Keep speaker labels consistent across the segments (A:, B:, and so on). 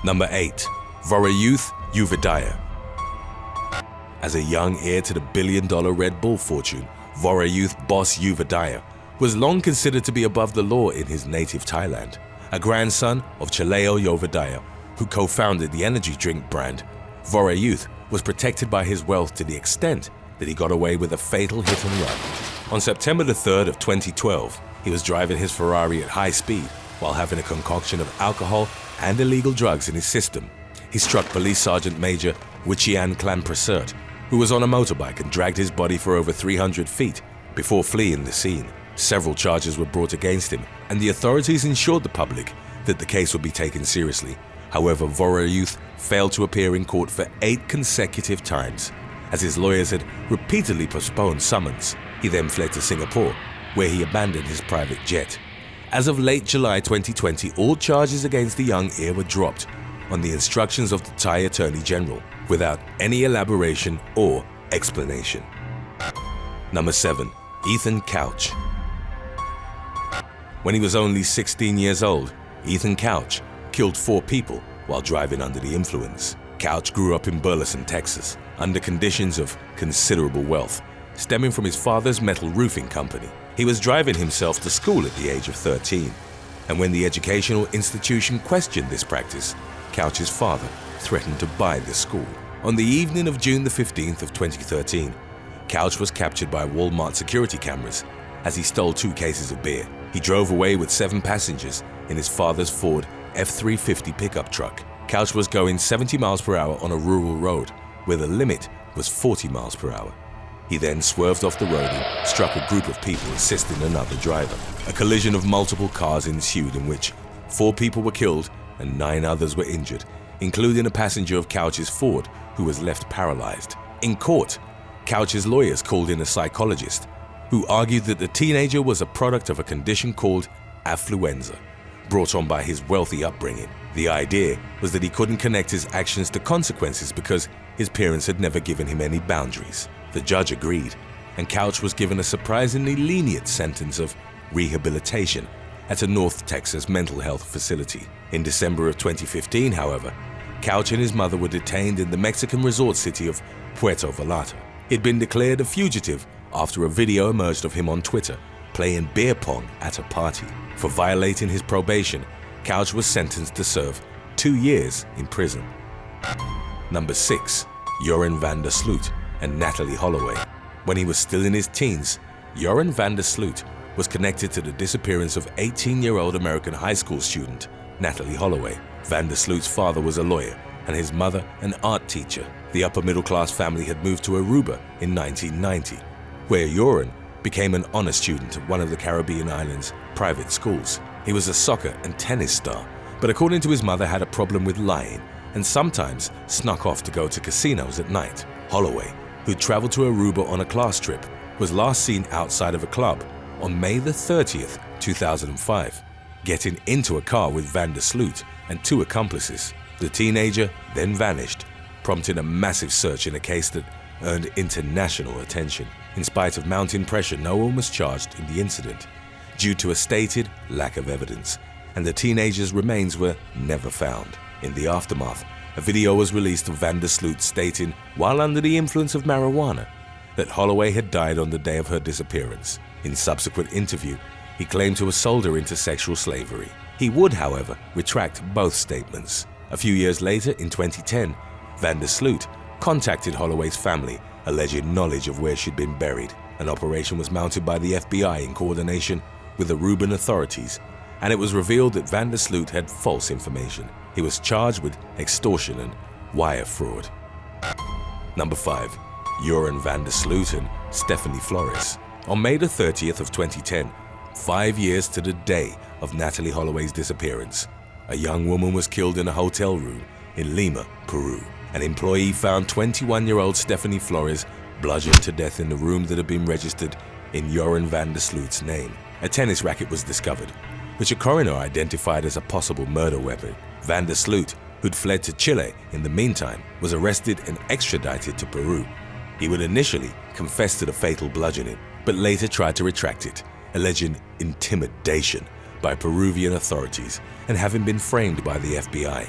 A: Number 8. Vora Youth, Uvidaya. As a young heir to the billion-dollar Red Bull fortune, Vora Youth boss Uvidaya was long considered to be above the law in his native Thailand. A grandson of Chaleo Yovidaya, who co-founded the energy drink brand, Vora Youth was protected by his wealth to the extent that he got away with a fatal hit and run. On September the 3rd of 2012, he was driving his Ferrari at high speed while having a concoction of alcohol and illegal drugs in his system. He struck Police Sergeant Major Wichian Klamprasert, who was on a motorbike, and dragged his body for over 300 feet before fleeing the scene. Several charges were brought against him, and the authorities ensured the public that the case would be taken seriously. However, Vora Youth failed to appear in court for 8 consecutive times, as his lawyers had repeatedly postponed summons. He then fled to Singapore, where he abandoned his private jet. As of late July 2020, all charges against the young heir were dropped on the instructions of the Thai Attorney General, without any elaboration or explanation. Number 7. Ethan Couch. When he was only 16 years old, Ethan Couch killed 4 people while driving under the influence. Couch grew up in Burleson, Texas, under conditions of considerable wealth, stemming from his father's metal roofing company. He was driving himself to school at the age of 13, and when the educational institution questioned this practice, Couch's father threatened to buy the school. On the evening of June the 15th of 2013, Couch was captured by Walmart security cameras as he stole 2 cases of beer. He drove away with 7 passengers in his father's Ford F-350 pickup truck. Couch was going 70 miles per hour on a rural road where the limit was 40 miles per hour. He then swerved off the road and struck a group of people assisting another driver. A collision of multiple cars ensued in which 4 people were killed and 9 others were injured, including a passenger of Couch's Ford who was left paralyzed. In court, Couch's lawyers called in a psychologist who argued that the teenager was a product of a condition called affluenza, brought on by his wealthy upbringing. The idea was that he couldn't connect his actions to consequences because his parents had never given him any boundaries. The judge agreed, and Couch was given a surprisingly lenient sentence of rehabilitation at a North Texas mental health facility. In December of 2015, however, Couch and his mother were detained in the Mexican resort city of Puerto Vallarta. He'd been declared a fugitive after a video emerged of him on Twitter playing beer pong at a party. For violating his probation, Couch was sentenced to serve 2 years in prison. Number 6. Joran van der Sloot and Natalie Holloway. When he was still in his teens, Joran van der Sloot was connected to the disappearance of 18-year-old American high school student Natalie Holloway. Van der Sloot's father was a lawyer and his mother an art teacher. The upper-middle-class family had moved to Aruba in 1990, where Joran became an honor student at one of the Caribbean islands' private schools. He was a soccer and tennis star, but according to his mother had a problem with lying and sometimes snuck off to go to casinos at night. Holloway, who'd traveled to Aruba on a class trip, was last seen outside of a club on May the 30th, 2005, getting into a car with Van der Sloot and 2 accomplices. The teenager then vanished, prompting a massive search in a case that earned international attention. In spite of mounting pressure, no one was charged in the incident due to a stated lack of evidence, and the teenager's remains were never found. In the aftermath, a video was released of Van der Sloot stating, while under the influence of marijuana, that Holloway had died on the day of her disappearance. In subsequent interview, he claimed to have sold her into sexual slavery. He would, however, retract both statements. A few years later, in 2010, Van der Sloot contacted Holloway's family, alleging knowledge of where she'd been buried. An operation was mounted by the FBI in coordination with the Aruban authorities, and it was revealed that Van der Sloot had false information. He was charged with extortion and wire fraud. Number 5. Joran van der Sloot and Stephanie Flores. On May the 30th of 2010, 5 years to the day of Natalie Holloway's disappearance, a young woman was killed in a hotel room in Lima, Peru. An employee found 21-year-old Stephanie Flores bludgeoned to death in the room that had been registered in Joran van der Sloot's name. A tennis racket was discovered, which a coroner identified as a possible murder weapon. Van der Sloot, who'd fled to Chile in the meantime, was arrested and extradited to Peru. He would initially confess to the fatal bludgeoning, but later tried to retract it, alleging intimidation by Peruvian authorities and having been framed by the FBI.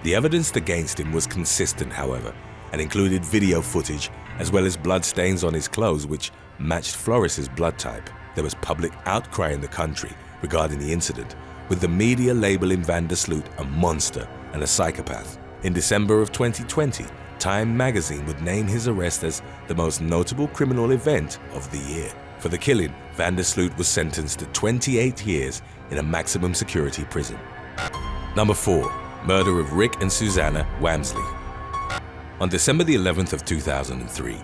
A: The evidence against him was consistent, however, and included video footage as well as bloodstains on his clothes which matched Flores's blood type. There was public outcry in the country regarding the incident, with the media labeling Van der Sloot a monster and a psychopath. In December of 2020, Time magazine would name his arrest as the most notable criminal event of the year. For the killing, Van der Sloot was sentenced to 28 years in a maximum security prison. Number 4. Murder of Rick and Susanna Wamsley. On December the 11th of 2003,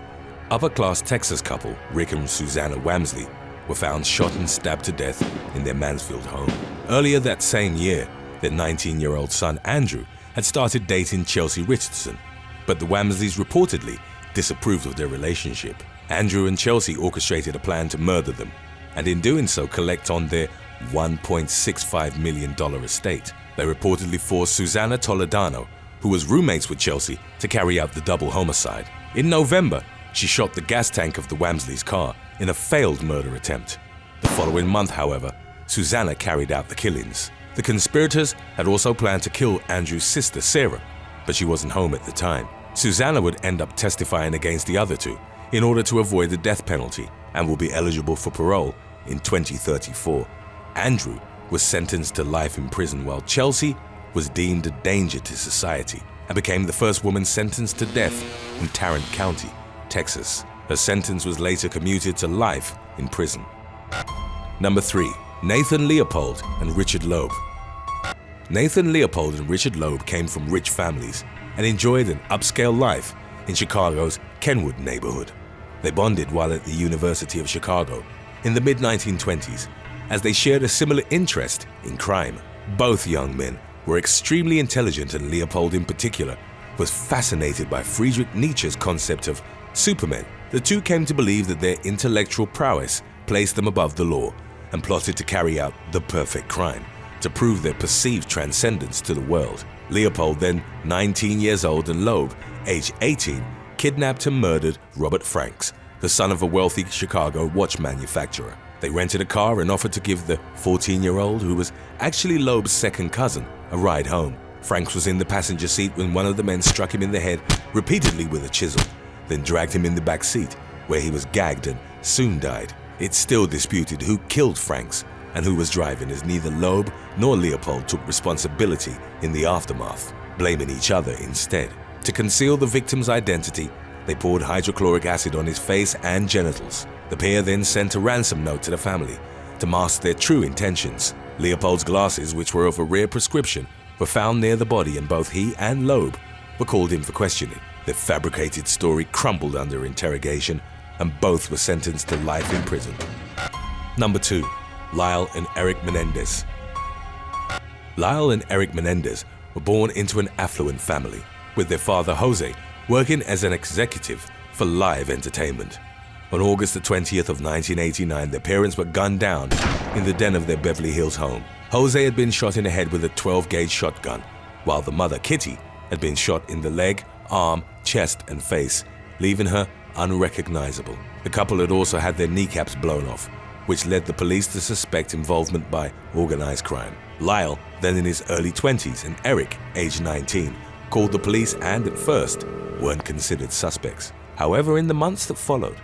A: upper-class Texas couple Rick and Susanna Wamsley were found shot and stabbed to death in their Mansfield home. Earlier that same year, their 19-year-old son Andrew had started dating Chelsea Richardson, but the Wamsleys reportedly disapproved of their relationship. Andrew and Chelsea orchestrated a plan to murder them, and in doing so collect on their $1.65 million estate. They reportedly forced Susanna Toledano, who was roommates with Chelsea, to carry out the double homicide. In November, she shot the gas tank of the Wamsleys' car in a failed murder attempt. The following month, however, Susanna carried out the killings. The conspirators had also planned to kill Andrew's sister, Sarah, but she wasn't home at the time. Susanna would end up testifying against the other two in order to avoid the death penalty and will be eligible for parole in 2034. Andrew was sentenced to life in prison, while Chelsea was deemed a danger to society and became the first woman sentenced to death in Tarrant County, Texas. Her sentence was later commuted to life in prison. Number 3. Nathan Leopold and Richard Loeb. Nathan Leopold and Richard Loeb came from rich families and enjoyed an upscale life in Chicago's Kenwood neighborhood. They bonded while at the University of Chicago in the mid-1920s as they shared a similar interest in crime. Both young men were extremely intelligent, and Leopold in particular was fascinated by Friedrich Nietzsche's concept of Supermen. The two came to believe that their intellectual prowess placed them above the law and plotted to carry out the perfect crime to prove their perceived transcendence to the world. Leopold, then 19 years old, and Loeb, age 18, kidnapped and murdered Robert Franks, the son of a wealthy Chicago watch manufacturer. They rented a car and offered to give the 14-year-old, who was actually Loeb's second cousin, a ride home. Franks was in the passenger seat when one of the men struck him in the head repeatedly with a chisel, then dragged him in the back seat, where he was gagged and soon died. It's still disputed who killed Franks and who was driving, as neither Loeb nor Leopold took responsibility in the aftermath, blaming each other instead. To conceal the victim's identity, they poured hydrochloric acid on his face and genitals. The pair then sent a ransom note to the family to mask their true intentions. Leopold's glasses, which were of a rare prescription, were found near the body, and both he and Loeb were called in for questioning. Their fabricated story crumbled under interrogation, and both were sentenced to life in prison. Number 2. Lyle and Eric Menendez. Lyle and Eric Menendez were born into an affluent family, with their father Jose working as an executive for Live Entertainment. On August the 20th of 1989, their parents were gunned down in the den of their Beverly Hills home. Jose had been shot in the head with a 12-gauge shotgun, while the mother, Kitty, had been shot in the leg, arm, chest, and face, leaving her unrecognizable. The couple had also had their kneecaps blown off, which led the police to suspect involvement by organized crime. Lyle, then in his early 20s, and Eric, age 19, called the police and, at first, weren't considered suspects. However, in the months that followed,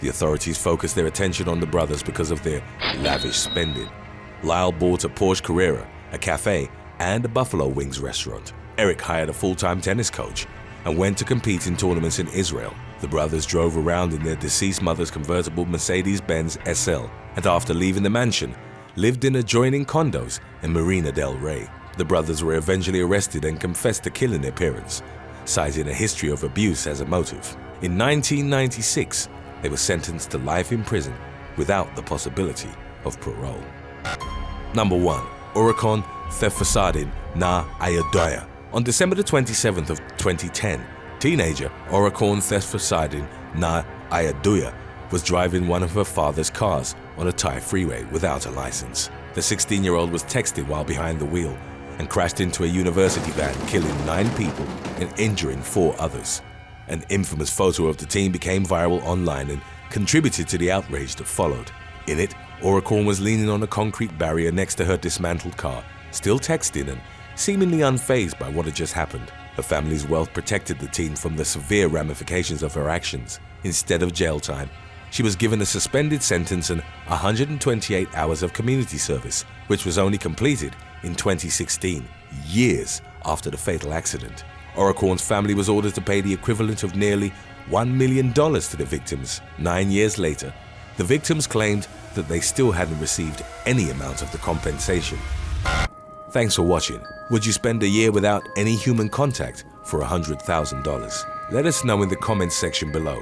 A: the authorities focused their attention on the brothers because of their lavish spending. Lyle bought a Porsche Carrera, a cafe, and a Buffalo Wings restaurant. Eric hired a full-time tennis coach and went to compete in tournaments in Israel. The brothers drove around in their deceased mother's convertible Mercedes-Benz SL, and after leaving the mansion, lived in adjoining condos in Marina del Rey. The brothers were eventually arrested and confessed to killing their parents, citing a history of abuse as a motive. In 1996, they were sentenced to life in prison without the possibility of parole. Number 1. Oricon Thefasadin Na Ayadaya. On December the 27th of 2010, teenager Oricon Thefasadin Na Ayaduya was driving one of her father's cars on a Thai freeway without a license. The 16-year-old was texting while behind the wheel and crashed into a university van, killing 9 people and injuring 4 others. An infamous photo of the teen became viral online and contributed to the outrage that followed. In it, Oricon was leaning on a concrete barrier next to her dismantled car, still texting and seemingly unfazed by what had just happened. Her family's wealth protected the teen from the severe ramifications of her actions. Instead of jail time, she was given a suspended sentence and 128 hours of community service, which was only completed in 2016, years after the fatal accident. Orocorn's family was ordered to pay the equivalent of nearly $1 million to the victims. 9 years later, the victims claimed that they still hadn't received any amount of the compensation. Thanks for watching. Would you spend a year without any human contact for $100,000? Let us know in the comments section below.